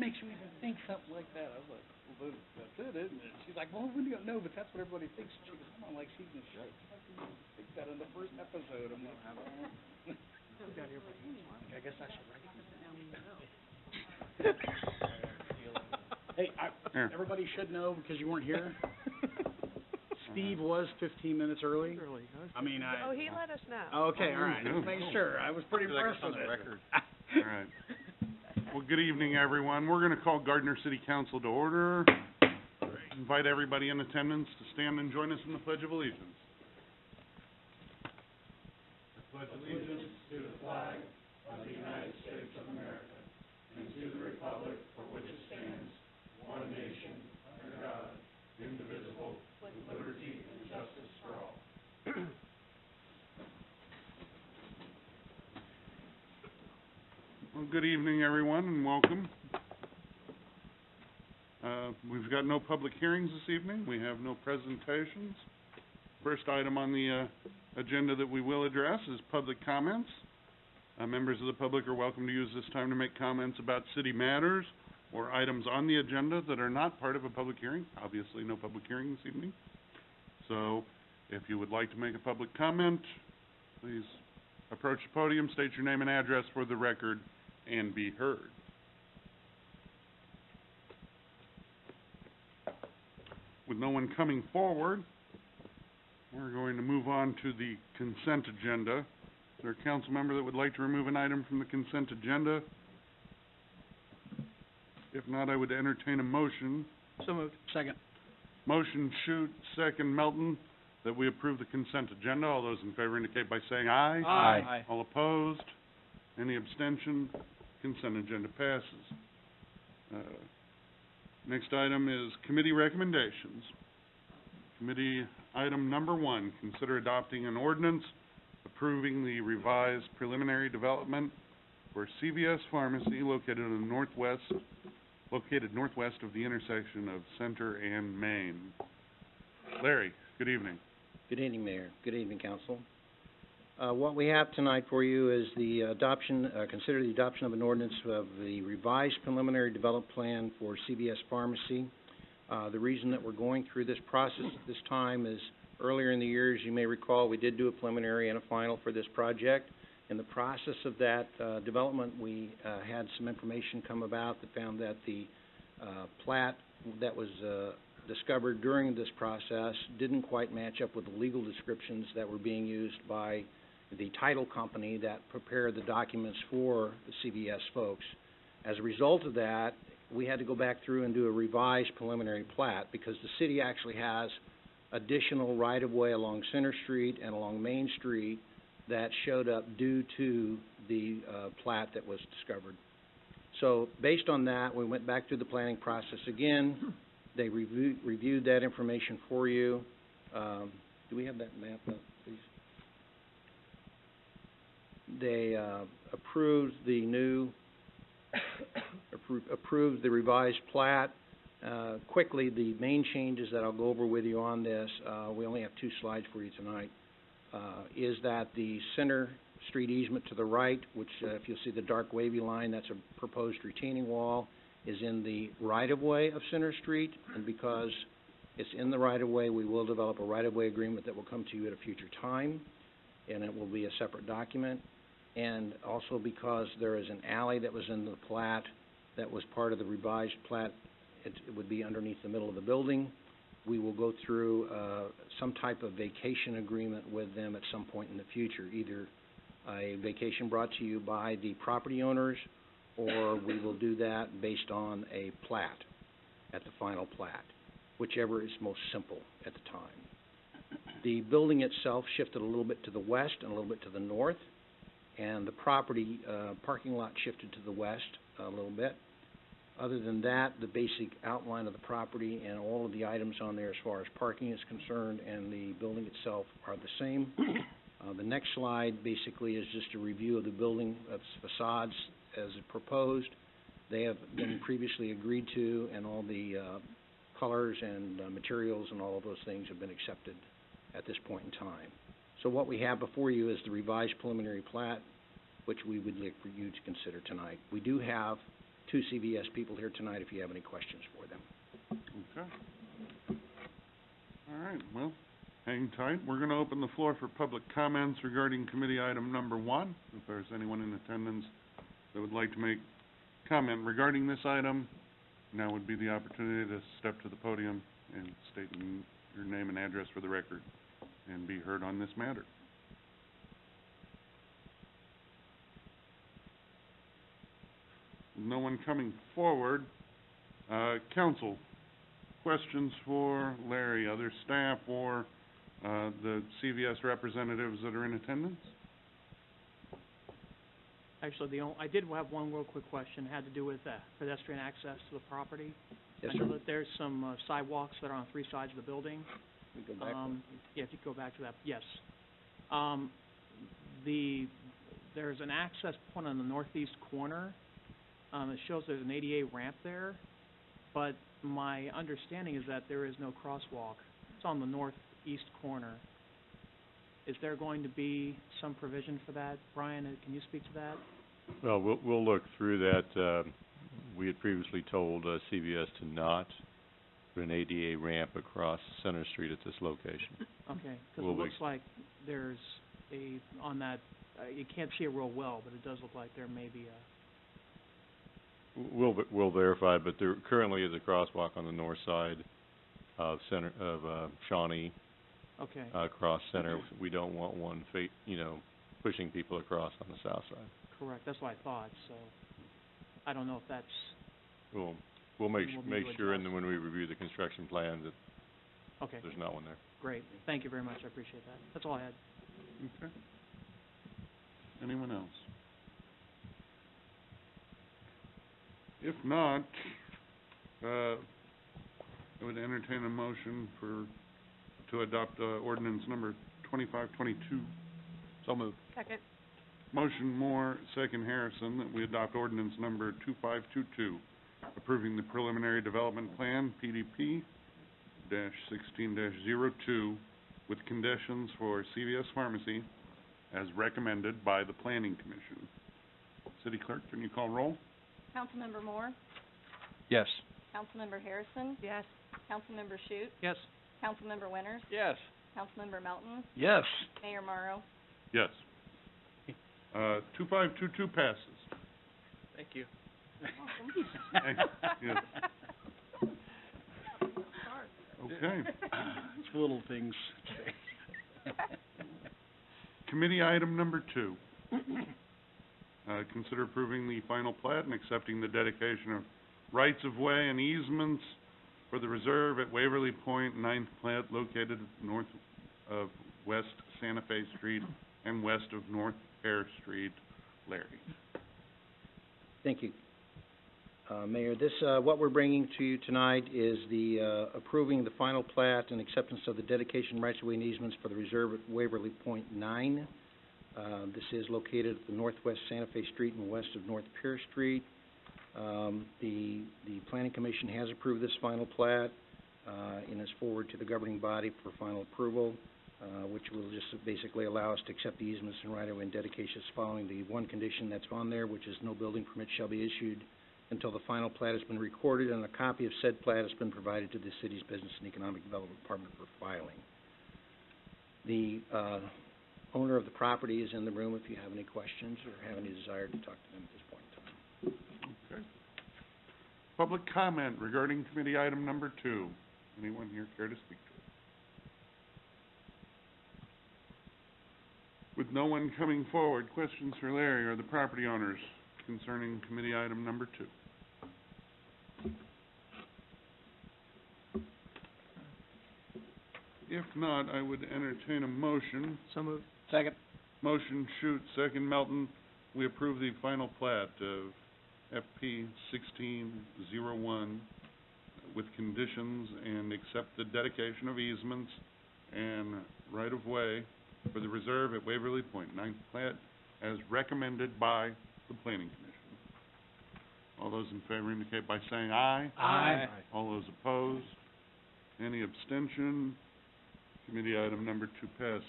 makes you even think something like that? I was like, well, that's it, isn't it? She's like, well, we don't know, but that's what everybody thinks. She goes, I'm like, she's in shape. How can you think that in the first episode? I'm like, I guess I should write it. Hey, everybody should know, because you weren't here, Steve was 15 minutes early. I mean, he let us know. Okay, all right. Just making sure. I was pretty impressed with it. All right. Well, good evening, everyone. We're going to call Gardner City Council to order. Invite everybody in attendance to stand and join us in the Pledge of Allegiance. I pledge allegiance to the flag of the United States of America and to the republic for which it stands, one nation, under God, indivisible, with liberty and justice for all. Well, good evening, everyone, and welcome. We've got no public hearings this evening. We have no presentations. First item on the agenda that we will address is public comments. Members of the public are welcome to use this time to make comments about city matters or items on the agenda that are not part of a public hearing. Obviously, no public hearing this evening. So, if you would like to make a public comment, please approach the podium, state your name and address for the record, and be heard. With no one coming forward, we're going to move on to the consent agenda. Is there a council member that would like to remove an item from the consent agenda? If not, I would entertain a motion. So moved. Second. Motion Shute, second Melton, that we approve the consent agenda. All those in favor indicate by saying aye. Aye. All opposed? Any abstention? Consent agenda passes. Next item is committee recommendations. Committee item number 1, consider adopting an ordinance approving the revised preliminary development for CVS Pharmacy located northwest of the intersection of Center and Main. Larry, good evening. Good evening, Mayor. Good evening, Council. What we have tonight for you is the consider the adoption of an ordinance of the revised preliminary development plan for CVS Pharmacy. The reason that we're going through this process at this time is earlier in the year, as you may recall, we did do a preliminary and a final for this project. In the process of that development, we had some information come about that found that the plat that was discovered during this process didn't quite match up with the legal descriptions that were being used by the title company that prepared the documents for the CVS folks. As a result of that, we had to go back through and do a revised preliminary plat because the city actually has additional right-of-way along Center Street and along Main Street that showed up due to the plat that was discovered. So based on that, we went back through the planning process again. They reviewed that information for you. Do we have that map up, please? They approved the new, approved the revised plat. Quickly, the main changes that I'll go over with you on this, we only have 2 slides for you tonight, is that the Center Street easement to the right, which if you'll see the dark wavy line, that's a proposed retaining wall, is in the right-of-way of Center Street, and because it's in the right-of-way, we will develop a right-of-way agreement that will come to you at a future time, and it will be a separate document. And also because there is an alley that was in the plat that was part of the revised plat, it would be underneath the middle of the building. We will go through some type of vacation agreement with them at some point in the future, either a vacation brought to you by the property owners, or we will do that based on a plat at the final plat, whichever is most simple at the time. The building itself shifted a little bit to the west and a little bit to the north, and the property parking lot shifted to the west a little bit. Other than that, the basic outline of the property and all of the items on there as far as parking is concerned and the building itself are the same. The next slide basically is just a review of the building, of facades as proposed. They have been previously agreed to, and all the colors and materials and all of those things have been accepted at this point in time. So what we have before you is the revised preliminary plat, which we would like for you to consider tonight. We do have two CVS people here tonight if you have any questions for them. Okay. All right, well, hang tight. We're going to open the floor for public comments regarding committee item number 1. If there's anyone in attendance that would like to make comment regarding this item, now would be the opportunity to step to the podium and state your name and address for the record and be heard on this matter. No one coming forward. Council, questions for Larry, other staff, or the CVS representatives that are in attendance? Actually, I did have one real quick question, had to do with pedestrian access to the property. Yes, I know sir. that there's some sidewalks that are on 3 sides of the building. We go back one. Yeah, if you go back to that, yes. There's an access point on the northeast corner. It shows there's an ADA ramp there, but my understanding is that there is no crosswalk. It's on the northeast corner. Is there going to be some provision for that? Brian, can you speak to that? Well, we'll look through that. We had previously told CVS to not put an ADA ramp across Center Street at this location. Okay, because it looks like there's on that, you can't see it real well, but it does look like there may be a... We'll verify, but there currently is a crosswalk on the north side of Shawnee. Okay. Across Center. We don't want one pushing people across on the south side. Correct, that's what I thought, so I don't know if that's... We'll make to sure, and adjust. then when we review the construction plans, that Okay, there's not one there. great. Thank you very much, I appreciate that. That's all I had. Okay. Anyone else? If not, I would entertain a motion to adopt ordinance number 2522. So moved. Second. Motion Moore, second Harrison, that we adopt ordinance number 2522, approving the preliminary development plan, PDP-16-02, with conditions for CVS Pharmacy as recommended by the Planning Commission. City Clerk, can you call roll? Councilmember Moore? Yes. Councilmember Harrison? Yes. Councilmember Shute? Yes. Councilmember Winters? Yes. Councilmember Melton? Yes. Mayor Morrow? Yes. 2522 passes. Thank you. Yes. Okay. It's little things. Committee item number 2. Consider approving the final plat and accepting the dedication of rights-of-way and easements for the reserve at Waverly Point, 9th plat, located north of West Santa Fe Street and west of North Pear Street. Larry. Thank you. Mayor, what we're bringing to you tonight is the approving the final plat and acceptance of the dedication rights-of-way and easements for the reserve at Waverly Point 9. This is located at the northwest Santa Fe Street and west of North Pear Street. The Planning Commission has approved this final plat and is forward to the governing body for final approval, which will just basically allow us to accept the easements and right-of-way and dedications following the one condition that's on there, which is no building permit shall be issued until the final plat has been recorded and a copy of said plat has been provided to the city's Business and Economic Development Department for filing. The owner of the property is in the room if you have any questions or have any desire to talk to them at this point in time. Okay. Public comment regarding committee item number 2. Anyone here care to speak to it? With no one coming forward, questions for Larry or the property owners concerning committee item number 2. If not, I would entertain a motion. So moved. Second. Motion Shute, second Melton. We approve the final plat of FP 1601 with conditions and accept the dedication of easements and right-of-way for the reserve at Waverly Point, 9th plat, as recommended by the Planning Commission. All those in favor indicate by saying aye. Aye. All those opposed? Any abstention? Committee item number 2 passes.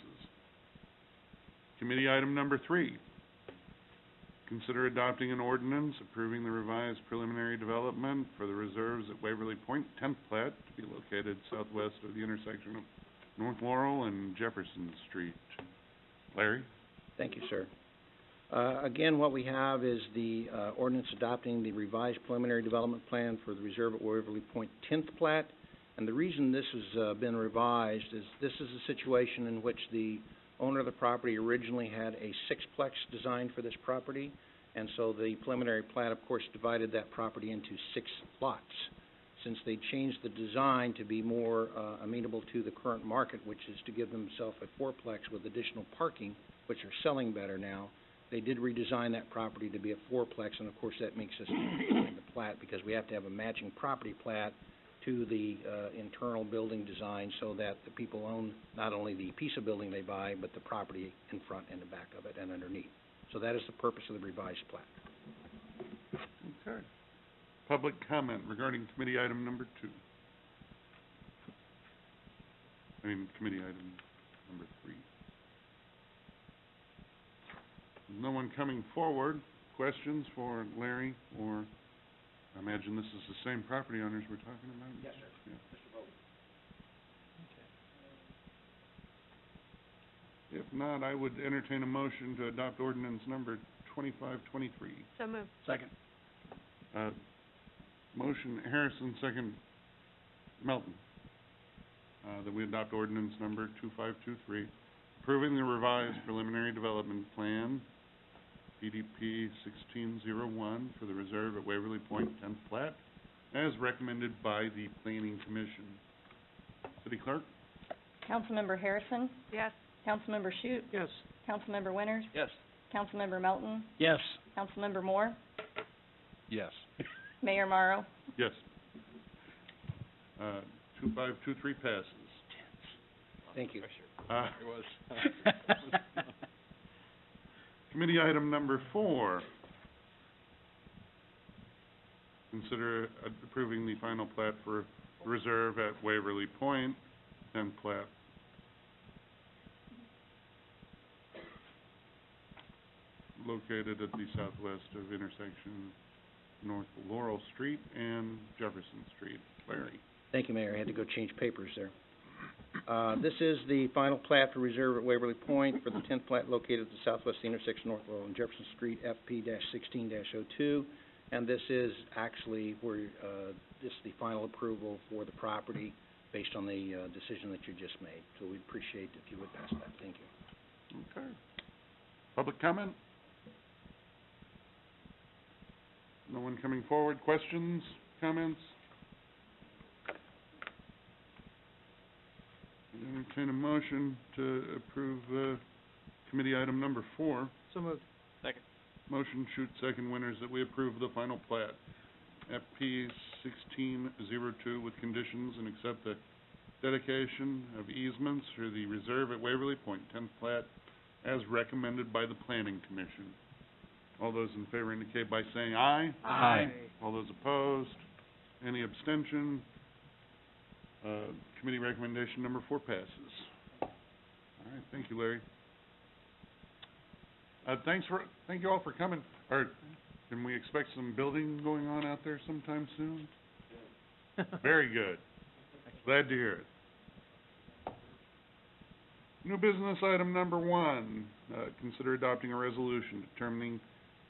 Committee item number 3. Consider adopting an ordinance approving the revised preliminary development for the reserves at Waverly Point, 10th plat, to be located southwest of the intersection of North Laurel and Jefferson Street. Larry? Thank you, sir. Again, what we have is the ordinance adopting the revised preliminary development plan for the reserve at Waverly Point 10th plat. And the reason this has been revised is this is a situation in which the owner of the property originally had a sixplex design for this property. And so the preliminary plat, of course, divided that property into 6 lots. Since they changed the design to be more amenable to the current market, which is to give themselves a fourplex with additional parking, which are selling better now, they did redesign that property to be a fourplex, and of course that makes us in the plat because we have to have a matching property plat to the internal building design so that the people own not only the piece of building they buy, but the property in front and the back of it and underneath. So that is the purpose of the revised plat. Okay. Public comment regarding committee item number 2. Committee item number 3. No one coming forward. Questions for Larry, or I imagine this is the same property owners we're talking about? Yes, sir. Yeah. Mr. Bowden. If not, I would entertain a motion to adopt ordinance number 2523. So moved. Second. Motion Harrison, second Melton, that we adopt ordinance number 2523, approving the revised preliminary development plan, PDP 1601, for the reserve at Waverly Point 10th plat, as recommended by the Planning Commission. City Clerk? Councilmember Harrison? Yes. Councilmember Shute? Yes. Councilmember Winters? Yes. Councilmember Melton? Yes. Councilmember Moore? Yes. Mayor Morrow? Yes. 2523 passes. Thank you. Committee item number 4. Consider approving the final plat for reserve at Waverly Point, 10th plat. Located at the southwest of intersection North Laurel Street and Jefferson Street. Larry? Thank you, Mayor. I had to go change papers there. This is the final plat for reserve at Waverly Point for the 10th plat located at the southwest intersection North Laurel and Jefferson Street, FP-16-02. And this is actually where this is the final approval for the property based on the decision that you just made. So we'd appreciate if you would pass that. Thank you. Okay. Public comment? No one coming forward? Questions, comments? Entertain a motion to approve committee item number 4. So moved. Motion Shute, second Winters, that we approve the final plat, FP 1602, with conditions and accept the dedication of easements for the reserve at Waverly Point, 10th plat, as recommended by the Planning Commission. All those in favor indicate by saying aye. Aye. All those opposed? Any abstention? Committee recommendation number 4 passes. All right, thank you, Larry. Thank you all for coming. Can we expect some building going on out there sometime soon? Very good. Glad to hear it. New business item number 1, consider adopting a resolution determining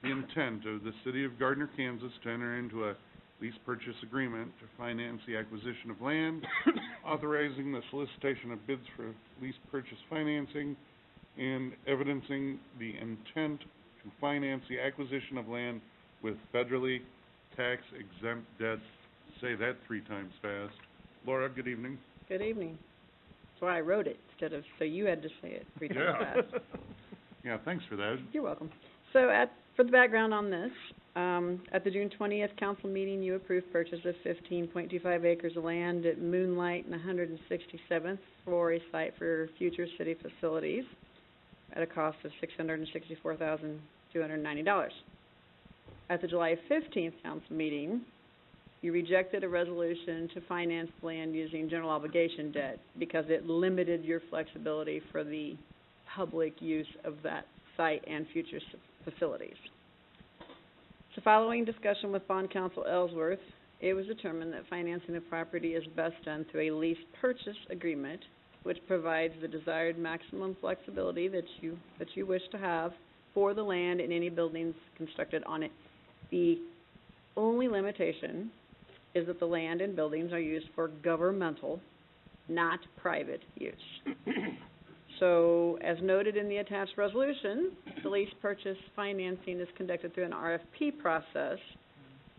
the intent of the City of Gardner, Kansas to enter into a lease purchase agreement to finance the acquisition of land, authorizing the solicitation of bids for lease purchase financing, and evidencing the intent to finance the acquisition of land with federally tax-exempt debt. Say that 3 times fast. Laura, good evening. Good evening. That's why I wrote it instead of, so you had to say it 3 times fast. Yeah, thanks for that. You're welcome. So for the background on this, at the June 20th council meeting, you approved purchase of 15.25 acres of land at Moonlight and 167th for a site for future city facilities at a cost of $664,290. At the July 15th council meeting, you rejected a resolution to finance land using general obligation debt because it limited your flexibility for the public use of that site and future facilities. following discussion with bond counsel Ellsworth, it was determined that financing the property is best done through a lease purchase agreement, which provides the desired maximum flexibility that you wish to have for the land and any buildings constructed on it. The only limitation is that the land and buildings are used for governmental, not private use. So, as noted in the attached resolution, the lease purchase financing is conducted through an RFP process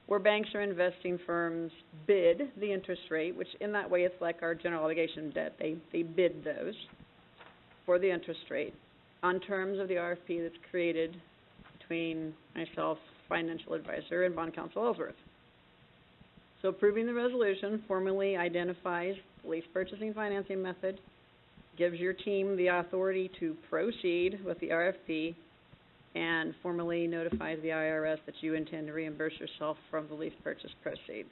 where banks or investing firms bid the interest rate, which in that way it's like our general obligation debt. They bid those for the interest rate on terms of the RFP that's created between myself, financial advisor, and bond counsel Ellsworth. So approving the resolution formally identifies the lease purchasing financing method, gives your team the authority to proceed with the RFP, and formally notifies the IRS that you intend to reimburse yourself from the lease purchase proceeds.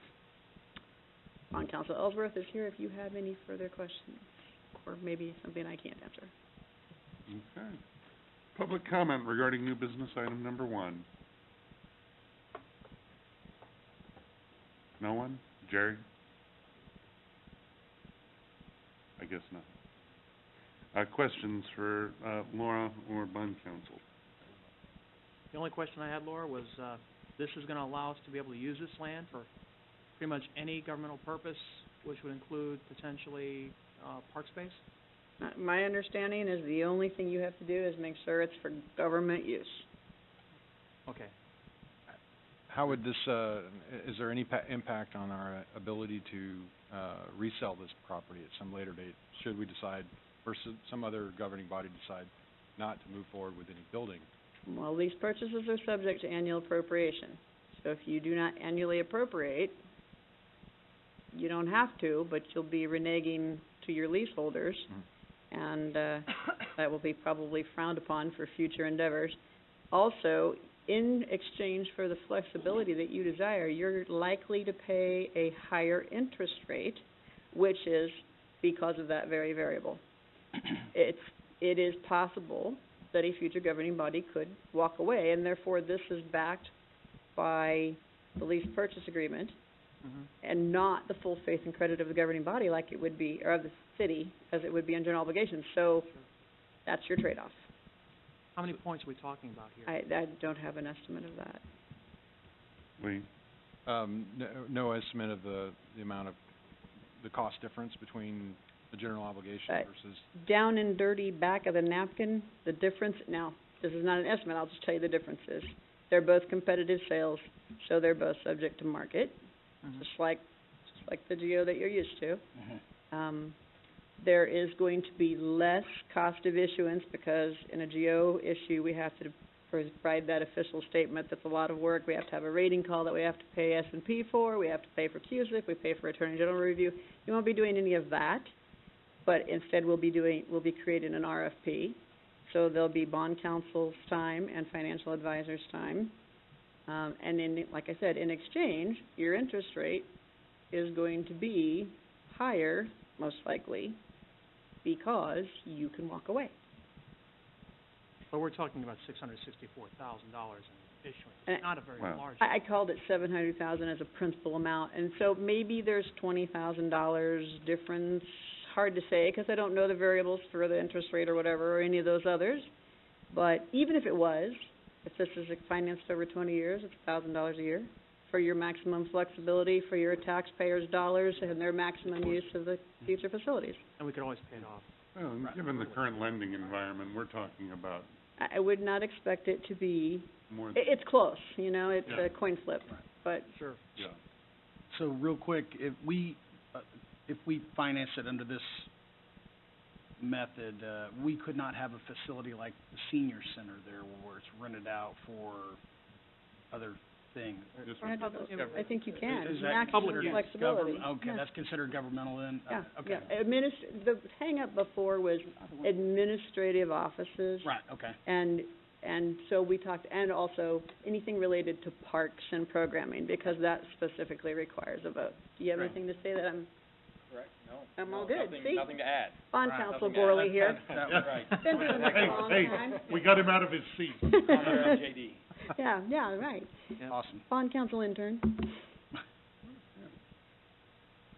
Bond counsel Ellsworth is here if you have any further questions, or maybe something I can't answer. Okay. Public comment regarding new business item number 1. No one? Jerry? I guess not. Questions for, Laura or bond counsel? The only question I had, Laura, was, this is gonna allow us to be able to use this land for pretty much any governmental purpose, which would include potentially, park space? My understanding is the only thing you have to do is make sure it's for government use. Okay. How would this, is there any impact on our ability to resell this property at some later date, should we decide, or some other governing body decide not to move forward with any building? Well, lease purchases are subject to annual appropriation. So if you do not annually appropriate, you don't have to, but you'll be reneging to your leaseholders, and that will be probably frowned upon for future endeavors. Also, in exchange for the flexibility that you desire, you're likely to pay a higher interest rate, which is because of that very variable. It is possible that a future governing body could walk away, and therefore this is backed by the lease purchase agreement, and not the full faith and credit of the governing body like it would be, or of the city, as it would be on general obligations. So, that's your trade-off. How many points are we talking about here? I don't have an estimate of that. Lee? No estimate of the amount of, the cost difference between the general obligation versus... Down and dirty back of the napkin, the difference, now, this is not an estimate, I'll just tell you the differences. They're both competitive sales, so they're both subject to market, just like the geo that you're used to. There is going to be less cost of issuance because in a geo issue, we have to provide that official statement. That's a lot of work. We have to have a rating call that we have to pay S&P for. We have to pay for CUSIP. We pay for Attorney General review. We won't be doing any of that, but instead we'll be creating an RFP. So there'll be bond counsel's time and financial advisor's time. And in, like I said, in exchange, your interest rate is going to be higher, most likely, because you can walk away. But we're talking about $664,000 in issuance. It's not a very large... I called it $700,000 as a principal amount, and so maybe there's $20,000 difference. Hard to say, because I don't know the variables for the interest rate or whatever, or any of those others. But even if it was, if this is financed over 20 years, it's $1,000 a year for your maximum flexibility, for your taxpayers' dollars, and their maximum use of the future facilities. And we could always pay it off. Well, given the current lending environment, we're talking about I would not expect it to be, more than... it's close, you know, it's a coin flip, but... Sure. Yeah. So real quick, if we finance it under this method, we could not have a facility like the senior center there where it's rented out for other things. I think you can, Is that maximum considered flexibility. Okay, Yeah. that's considered governmental then? Yeah, Okay. yeah. The hang-up before was administrative offices. Right, okay. And so we talked, and also anything related to parks and programming, because that specifically requires a vote. Do you have anything to say that I'm... Correct, no. I'm all good, see? Nothing to add. Bond Right. counsel Nothing to add. Borley here. Right. Been doing this a long time. we got him out of his seat. JD. Yeah, right. Yeah. Awesome. Bond council intern.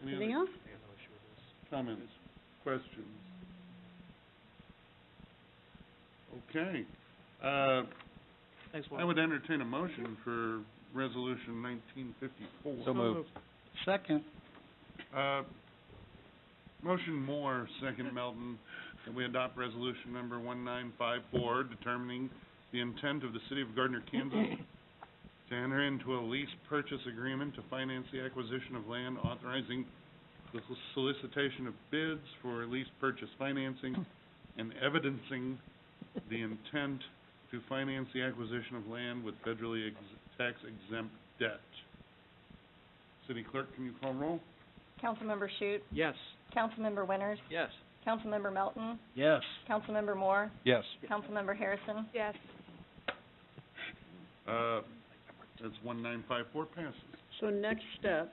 Any Anything other else? comments, questions? Okay. Thanks, I Laura. would entertain a motion for Resolution 1954. So moved. Second. Motion Moore, second Melton, that we adopt resolution number 1954, determining the intent of the city of Gardner, Kansas, to enter into a lease purchase agreement to finance the acquisition of land, authorizing the solicitation of bids for lease purchase financing, and evidencing the intent to finance the acquisition of land with federally tax exempt debt. City Clerk, can you call roll? Councilmember Shute, Yes. Councilmember Winters, Yes. Councilmember Melton, Yes. Councilmember Moore, Yes. Councilmember Harrison. Yes. That's 1954 passes. So next step,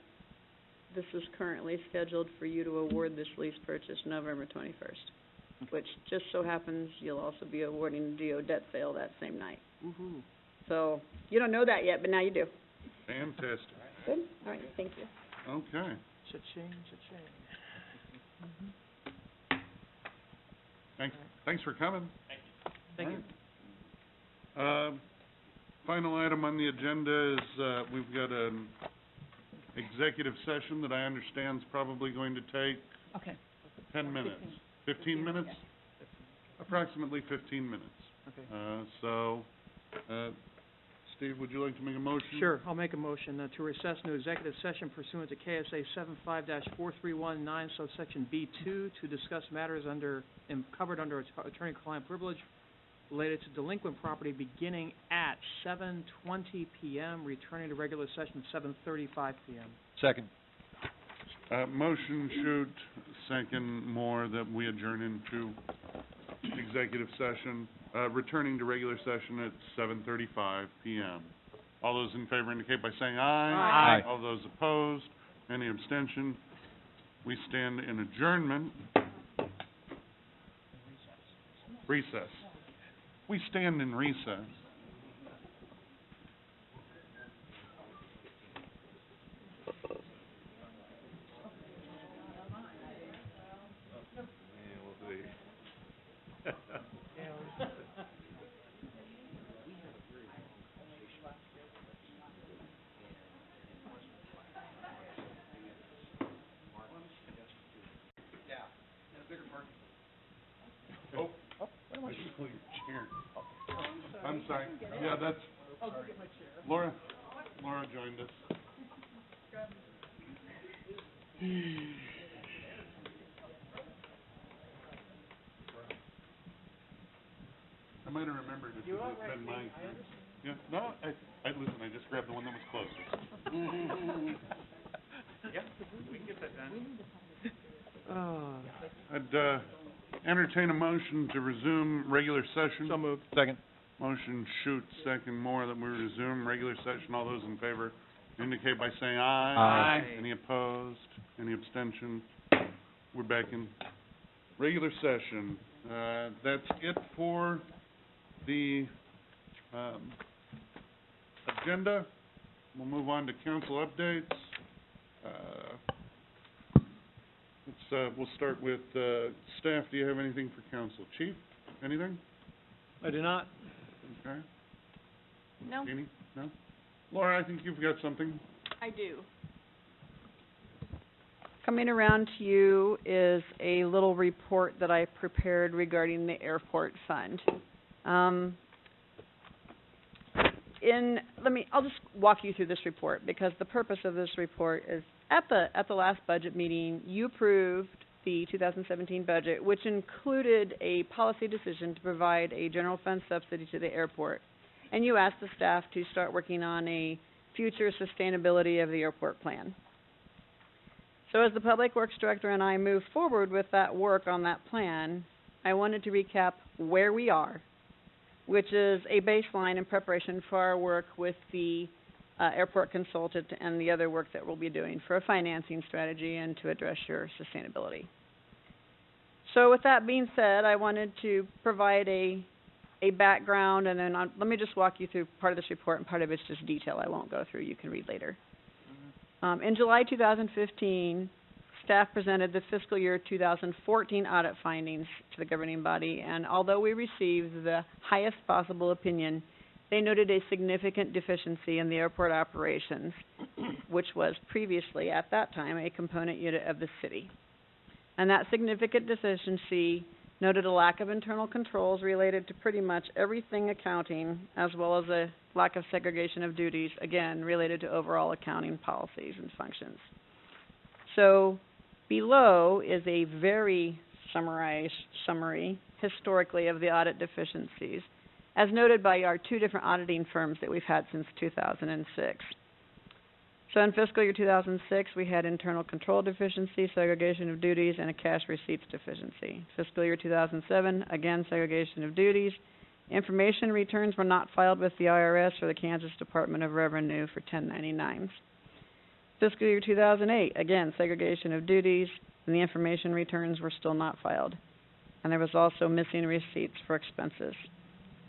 this is currently scheduled for you to award this lease purchase November 21st, which just so happens you'll also be awarding the DO debt sale that same night. Woo-hoo. So, you don't know that yet, but now you do. Fantastic. Good? All right, thank you. Okay. Cha-ching, cha-ching. Thanks for coming. Thank you. Final item on the agenda is, we've got an executive session that I understand is probably going to take Okay. 10 minutes. 15 minutes? Approximately 15 minutes. Okay. Steve, would you like to make a motion? Sure, I'll make a motion to recess into executive session pursuant to KSA 75-4319, subsection B2, to discuss matters covered under attorney-client privilege related to delinquent property beginning at 7:20 p.m., returning to regular session at 7:35 p.m. Second. Motion Shute, second Moore, that we adjourn into executive session, returning to regular session at 7:35 p.m. All those in favor indicate by saying aye. Aye. All those opposed, any abstention? We stand in adjournment. Recess. We stand in recess. Oh, I just pulled your chair. I'm sorry. Yeah, that's. Laura joined us. I might have remembered if it had been mine. Yeah, no, I listen, I just grabbed the one that was closest. Yep, we can get that done. I'd, entertain a motion to resume regular session. So moved. Second. Motion Shute, second Moore, that we resume regular session. All those in favor indicate by saying aye. Aye. Any opposed? Any abstention? We're back in regular session. That's it for the, agenda. We'll move on to council updates. We'll start with, staff. Do you have anything for council? Chief, anything? I do not. Okay. No, Jeannie? No? Laura, I think you've got something. I do. Coming around to you is a little report that I prepared regarding the airport fund. I'll just walk you through this report, because the purpose of this report is, at the last budget meeting, you approved the 2017 budget, which included a policy decision to provide a general fund subsidy to the airport. And you asked the staff to start working on a future sustainability of the airport plan. So as the Public Works Director and I move forward with that work on that plan, I wanted to recap where we are, which is a baseline in preparation for our work with the airport consultant and the other work that we'll be doing for a financing strategy and to address your sustainability. So with that being said, I wanted to provide a a background, and then let me just walk you through part of this report, and part of it's just detail I won't go through, you can read later. In July 2015, staff presented the fiscal year 2014 audit findings to the governing body, and although we received the highest possible opinion, they noted a significant deficiency in the airport operations, which was previously, at that time, a component unit of the city. And that significant deficiency noted a lack of internal controls related to pretty much everything accounting, as well as a lack of segregation of duties, again, related to overall accounting policies and functions. So, below is a very summarized summary, historically, of the audit deficiencies, as noted by our two different auditing firms that we've had since 2006. So in fiscal year 2006, we had internal control deficiency, segregation of duties, and a cash receipts deficiency. Fiscal year 2007, again, segregation of duties. Information returns were not filed with the IRS or the Kansas Department of Revenue for 1099s. Fiscal year 2008, again, segregation of duties, and the information returns were still not filed. And there was also missing receipts for expenses.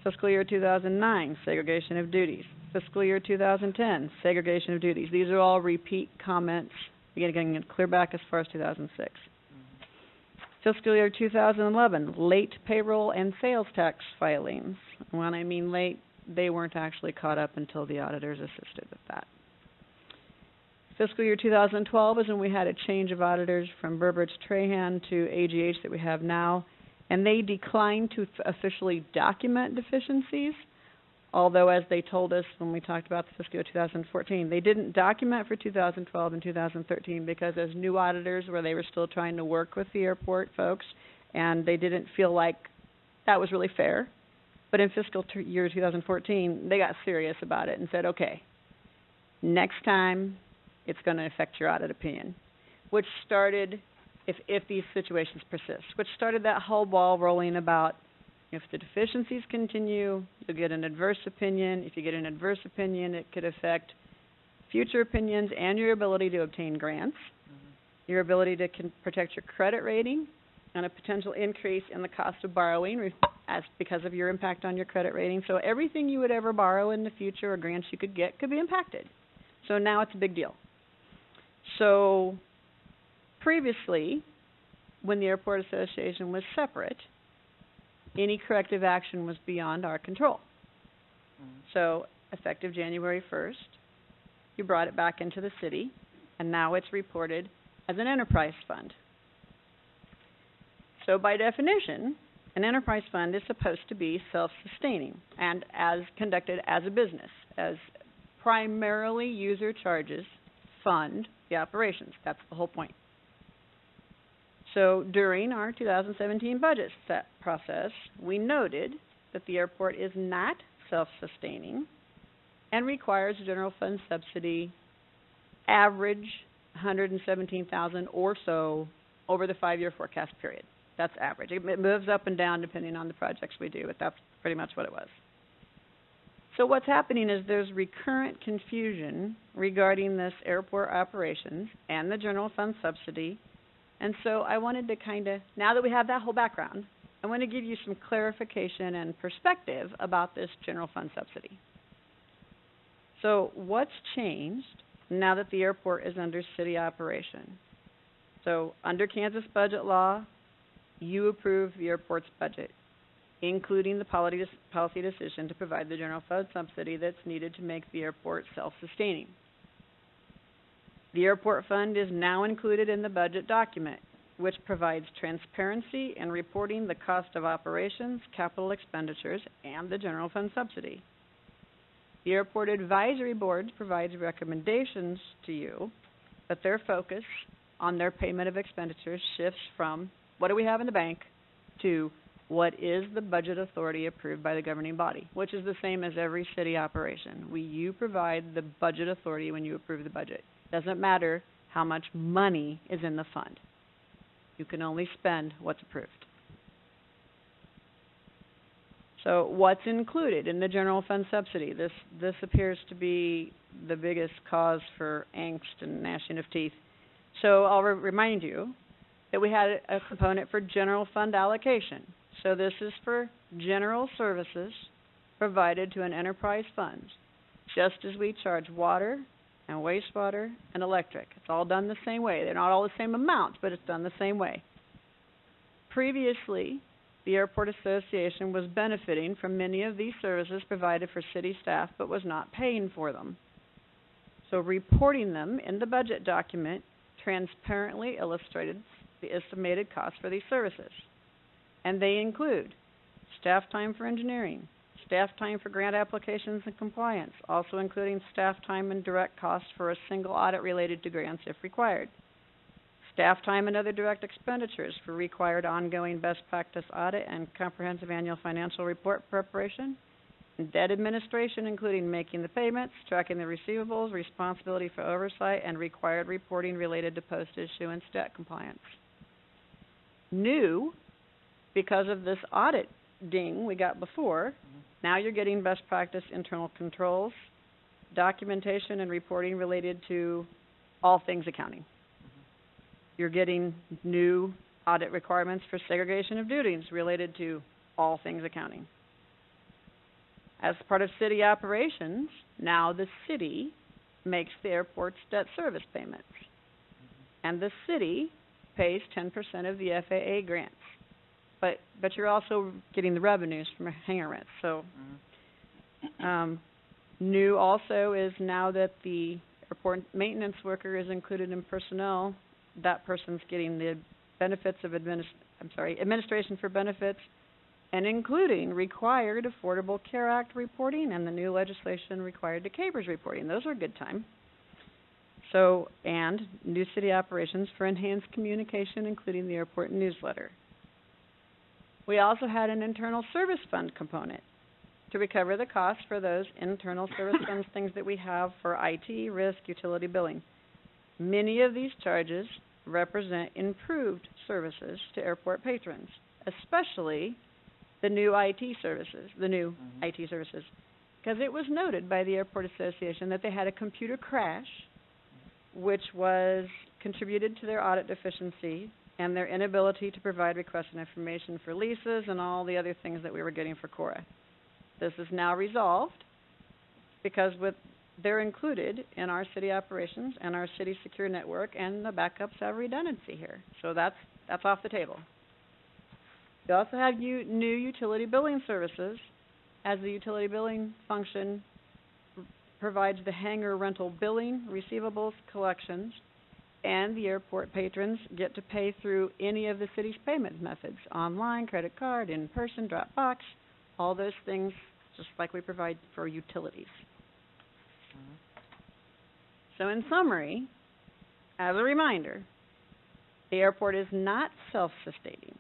Fiscal year 2009, segregation of duties. Fiscal year 2010, segregation of duties. These are all repeat comments. Again, getting clear back as far as 2006. Fiscal year 2011, late payroll and sales tax filings. When I mean late, they weren't actually caught up until the auditors assisted with that. Fiscal year 2012 is when we had a change of auditors from Burbridge Trahan to AGH that we have now, and they declined to officially document deficiencies, although as they told us when we talked about the fiscal year 2014, they didn't document for 2012 and 2013 because as new auditors where they were still trying to work with the airport folks, and they didn't feel like that was really fair. But in fiscal year 2014, they got serious about it and said, okay, next time it's going to affect your audit opinion, which started, if these situations persist, which started that whole ball rolling about if the deficiencies continue, you'll get an adverse opinion. If you get an adverse opinion, it could affect future opinions and your ability to obtain grants, your ability to protect your credit rating, and a potential increase in the cost of borrowing because of your impact on your credit rating. So everything you would ever borrow in the future or grants you could get could be impacted. So now it's a big deal. So previously, when the Airport Association was separate, any corrective action was beyond our control. So effective January 1st, you brought it back into the city, and now it's reported as an enterprise fund. So by definition, an enterprise fund is supposed to be self-sustaining and as conducted as a business, as primarily user charges fund the operations. That's the whole point. So during our 2017 budget set process, we noted that the airport is not self-sustaining and requires general fund subsidy average $117,000 or so over the 5-year forecast period. That's average. It moves up and down depending on the projects we do, but that's pretty much what it was. So what's happening is there's recurrent confusion regarding this airport operations and the general fund subsidy. And so I wanted to now that we have that whole background, I want to give you some clarification and perspective about this general fund subsidy. So what's changed now that the airport is under city operation? So under Kansas budget law, you approve the airport's budget, including the policy decision to provide the general fund subsidy that's needed to make the airport self-sustaining. The airport fund is now included in the budget document, which provides transparency in reporting the cost of operations, capital expenditures, and the general fund subsidy. The Airport Advisory Board provides recommendations to you, but their focus on their payment of expenditures shifts from what do we have in the bank to what is the budget authority approved by the governing body, which is the same as every city operation. You provide the budget authority when you approve the budget. Doesn't matter how much money is in the fund. You can only spend what's approved. So what's included in the general fund subsidy? This appears to be the biggest cause for angst and gnashing of teeth. So I'll remind you that we had a component for general fund allocation. So this is for general services provided to an enterprise fund, just as we charge water and wastewater and electric. It's all done the same way. They're not all the same amount, but it's done the same way. Previously, the Airport Association was benefiting from many of these services provided for city staff, but was not paying for them. So reporting them in the budget document transparently illustrated the estimated cost for these services. And they include staff time for engineering, staff time for grant applications and compliance, also including staff time and direct costs for a single audit related to grants if required. Staff time and other direct expenditures for required ongoing best practice audit and comprehensive annual financial report preparation. And debt administration, including making the payments, tracking the receivables, responsibility for oversight, and required reporting related to post-issuance debt compliance. New, because of this audit ding we got before, now you're getting best practice internal controls, documentation and reporting related to all things accounting. You're getting new audit requirements for segregation of duties related to all things accounting. As part of city operations, now the city makes the airport's debt service payments. And the city pays 10% of the FAA grants. But you're also getting the revenues from hangar rents. So, new also is now that the airport maintenance worker is included in personnel, that person's getting the benefits of administration for benefits, and including required Affordable Care Act reporting and the new legislation required to CABRS reporting. Those are good time. So, and new city operations for enhanced communication, including the airport newsletter. We also had an internal service fund component to recover the cost for those internal service funds, things that we have for IT, risk, utility billing. Many of these charges represent improved services to airport patrons, especially the new IT services, because it was noted by the Airport Association that they had a computer crash, which was contributed to their audit deficiency and their inability to provide requested information for leases and all the other things that we were getting for Cora. This is now resolved because they're included in our city operations and our city secure network, and the backups have redundancy here. So that's off the table. We also have new utility billing services, as the utility billing function provides the hangar rental billing, receivables, collections, and the airport patrons get to pay through any of the city's payment methods, online, credit card, in person, Dropbox, all those things, just like we provide for utilities. So in summary, as a reminder, the airport is not self-sustaining,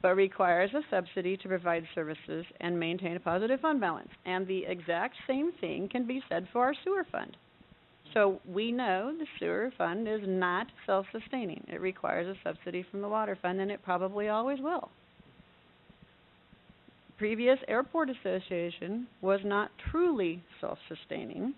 but requires a subsidy to provide services and maintain a positive fund balance. And the exact same thing can be said for our sewer fund. So we know the sewer fund is not self-sustaining. It requires a subsidy from the water fund, and it probably always will. Previous Airport Association was not truly self-sustaining,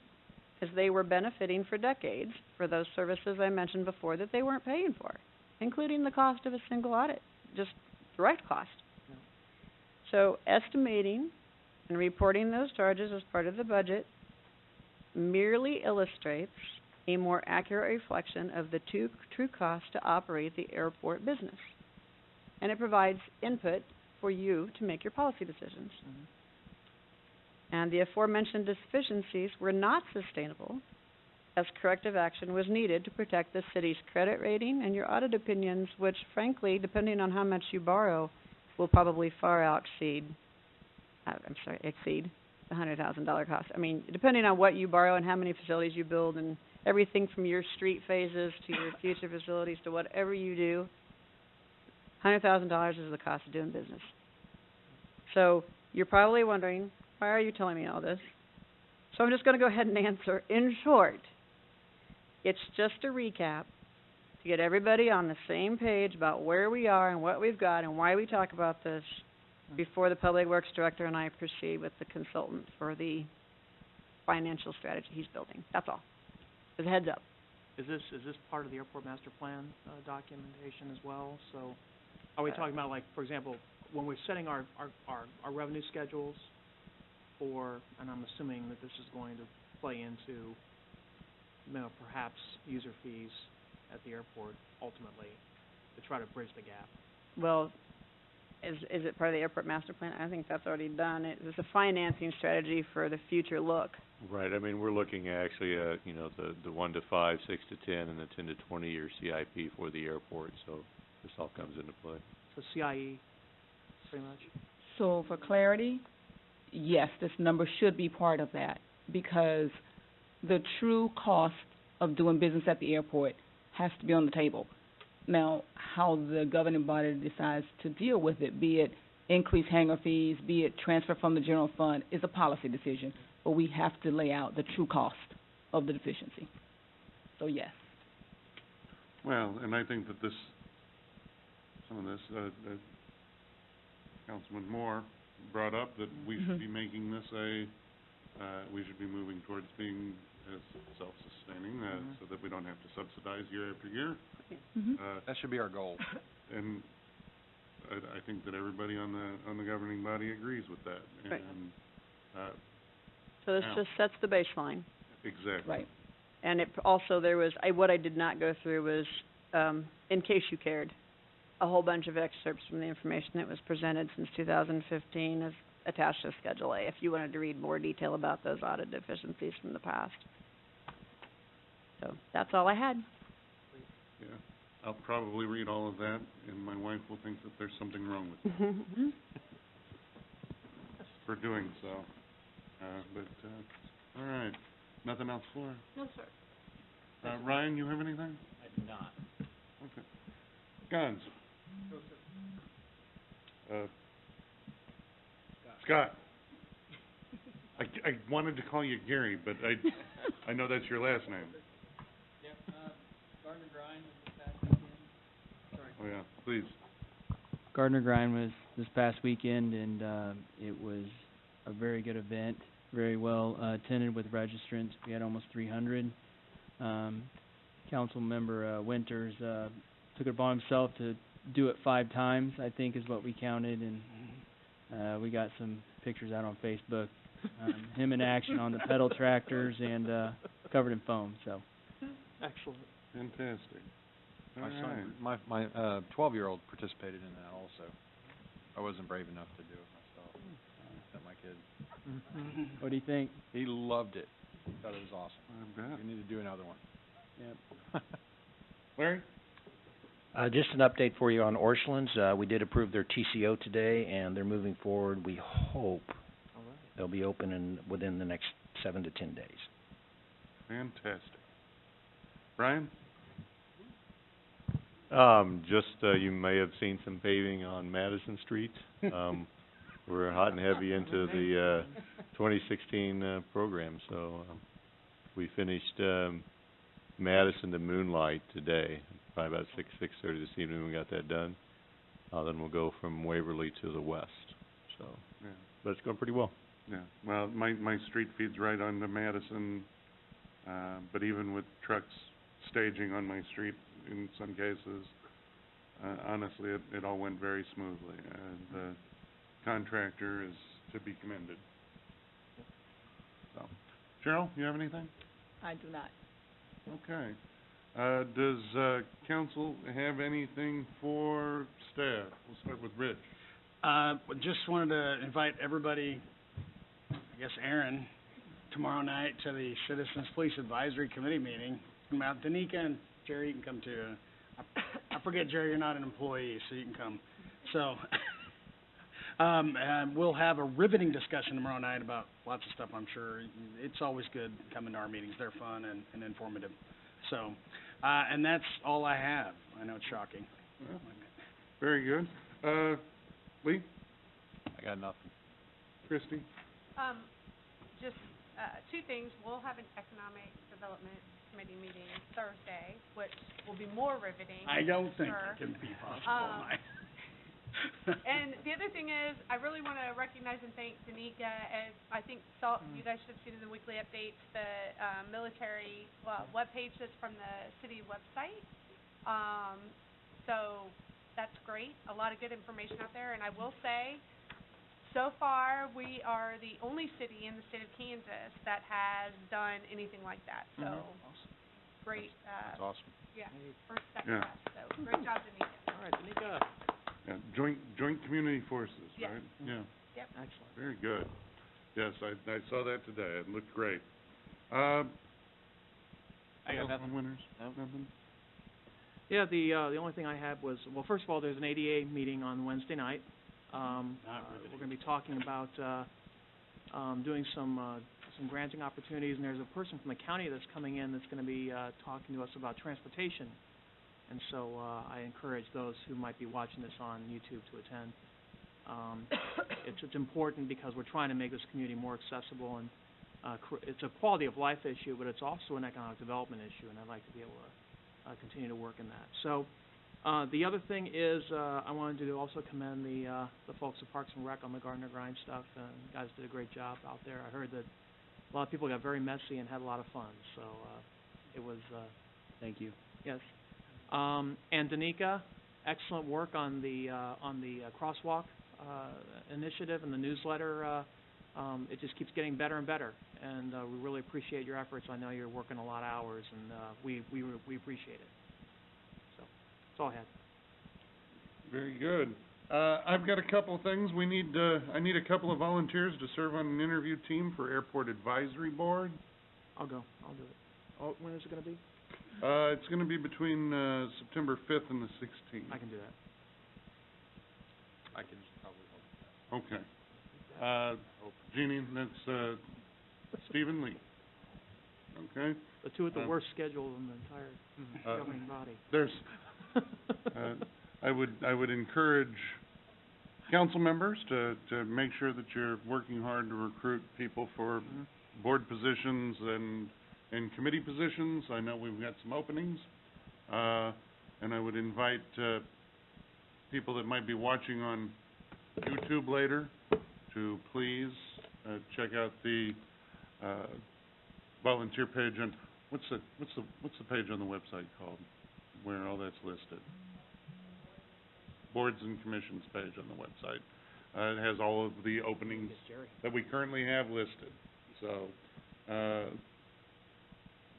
because they were benefiting for decades for those services I mentioned before that they weren't paying for, including the cost of a single audit, just direct cost. So estimating and reporting those charges as part of the budget merely illustrates a more accurate reflection of the true cost to operate the airport business. And it provides input for you to make your policy decisions. And the aforementioned deficiencies were not sustainable, as corrective action was needed to protect the city's credit rating and your audit opinions, which frankly, depending on how much you borrow, will probably far exceed the $100,000 cost. I mean, depending on what you borrow and how many facilities you build and everything from your street phases to your future facilities to whatever you do, $100,000 is the cost of doing business. So you're probably wondering, why are you telling me all this? So I'm just going to go ahead and answer. In short, it's just a recap to get everybody on the same page about where we are and what we've got and why we talk about this before the Public Works Director and I proceed with the consultant for the financial strategy he's building. That's all. Just a heads up. Is this part of the airport master plan documentation as well? So are we talking about, like, for example, when we're setting our revenue schedules for, and I'm assuming that this is going to play into, you know, perhaps user fees at the airport ultimately, to try to bridge the gap. Well, is it part of the airport master plan? I think that's already done. It's a financing strategy for the future look. Right, I mean, we're looking actually at, you know, the 1 to 5, 6 to 10, and the 10 to 20-year CIP for the airport, so this all comes into play. So CIE, pretty much? So for clarity, yes, this number should be part of that, because the true cost of doing business at the airport has to be on the table. Now, how the governing body decides to deal with it, be it increase hangar fees, be it transfer from the general fund, is a policy decision, but we have to lay out the true cost of the deficiency. So yes. Well, and I think that some of this, Councilman Moore brought up that we should be making this we should be moving towards being self-sustaining, so that we don't have to subsidize year after year. That should be our goal. And I think that everybody on the governing body agrees with that. Right. And, So this Now. just sets the baseline. exactly. Right. And it also, what I did not go through was, in case you cared, a whole bunch of excerpts from the information that was presented since 2015 is attached to Schedule A, if you wanted to read more detail about those audit deficiencies from the past. So, that's all I had. Yeah. I'll probably read all of that, and my wife will think that there's something wrong with me for doing so. All right. Nothing else for her? No, sir. Ryan, you have anything? I do not. Okay. Guns? Scott? I wanted to call you Gary, but I know that's your last name. Gardner Grind was this past weekend. Oh, yeah, please. Gardner Grind was this past weekend, and it was a very good event, very well attended with registrants. We had almost 300. Council member Winters took it upon himself to do it 5 times, I think is what we counted, and we got some pictures out on Facebook. Him in action on the pedal tractors and covered in foam, so. Excellent. Fantastic. All My right. son, my 12-year-old participated in that also. I wasn't brave enough to do it myself. Except my kid. What do you think? He loved it. Thought it was awesome. I bet. We need to do another one. Yep. Larry? Just an update for you on Orchlands. We did approve their TCO today, and they're moving forward. We hope All right. they'll be open within the next 7 to 10 days. Fantastic. Brian? You may have seen some paving on Madison Street. We're hot and heavy into the 2016 program, so we finished Madison to Moonlight today, probably about 6:30 this evening we got that done. Then we'll go from Waverly to the west, so, Yeah. but it's going pretty well. Yeah. Well, my street feeds right onto Madison, but even with trucks staging on my street in some cases, honestly, it all went very smoothly, and the contractor is to be commended. So, Cheryl, you have anything? I do not. Okay. Does council have anything for staff? We'll start with Rich. Just wanted to invite everybody, I guess Aaron, tomorrow night to the Citizens Police Advisory Committee meeting. Come out, Danica and Jerry, you can come too. I forget, Jerry, you're not an employee, so you can come. So, and we'll have a riveting discussion tomorrow night about lots of stuff, I'm sure. It's always good coming to our meetings. They're fun and informative. So, and that's all I have. I know it's shocking. Well, very good. Lee? I got nothing. Christie? Just, 2 things. We'll have an economic development committee meeting Thursday, which will be more riveting. I don't think sure. it can be possible. And the other thing is, I really want to recognize and thank Danica, as I think you guys should have seen in the weekly updates, the military webpage that's from the city website. So that's great. A lot of good information out there, and I will say, so far, we are the only city in the state of Kansas that has done anything like that, so, great, That's awesome. yeah, first step Yeah. for us, so, great job, Danica. All right, Danica. Yeah, joint community forces, Yes. right? Yeah, Yep. Excellent. very good. Yes, I saw that today. It looked great. I got nothing. Winners? Nothing? Yeah, the only thing I had was, well, first of all, there's an ADA meeting on Wednesday night. We're gonna be talking about, doing some granting opportunities, and there's a person from the county that's coming in that's gonna be, talking to us about transportation. And so, I encourage those who might be watching this on YouTube to attend. It's important because we're trying to make this community more accessible, and, it's a quality of life issue, but it's also an economic development issue, and I'd like to be able to, continue to work in that. So, the other thing is, I wanted to also commend the folks at Parks and Rec on the Gardner Grind stuff, and you guys did a great job out there. I heard that a lot of people got very messy and had a lot of fun, so, it was, Thank you. yes. And Danica, excellent work on the crosswalk, initiative and the newsletter. It just keeps getting better and better, and, we really appreciate your efforts. I know you're working a lot of hours, and, we appreciate it. So, that's all I had. Very good. I've got a couple of things. I need a couple of volunteers to serve on an interview team for Airport Advisory Board. I'll go. I'll do it. Oh, when is it gonna be? It's gonna be between, September 5th and the 16th. I can do that. I can probably help. Okay. Jeannie, that's, Stephen Lee. Okay? The two with the Um, worst schedule in the entire governing body. There's, I would encourage council members to make sure that you're working hard to recruit people for board positions and committee positions. I know we've got some openings. And I would invite, people that might be watching on YouTube later to please, check out the, volunteer page on, what's the page on the website called, where all that's listed? Boards and Commissions page on the website. It has all of the openings that we currently have listed. So,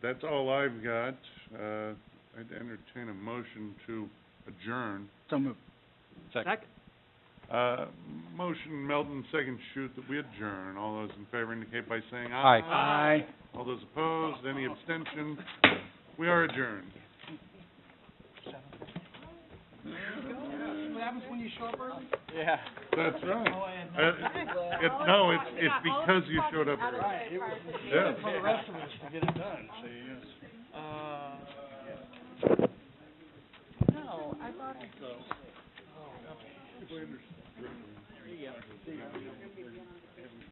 that's all I've got. I'd entertain a motion to adjourn. So moved. Second. Motion Melton, second Shute, that we adjourn. All those in favor indicate by saying Aye. aye. Aye. All those opposed, any abstention? We are adjourned. What happens when you show up early? Yeah. That's right. It's because you showed up early. Right, it was, Yeah. for the rest of us to get it done, see, yes. No, I thought So, There you go.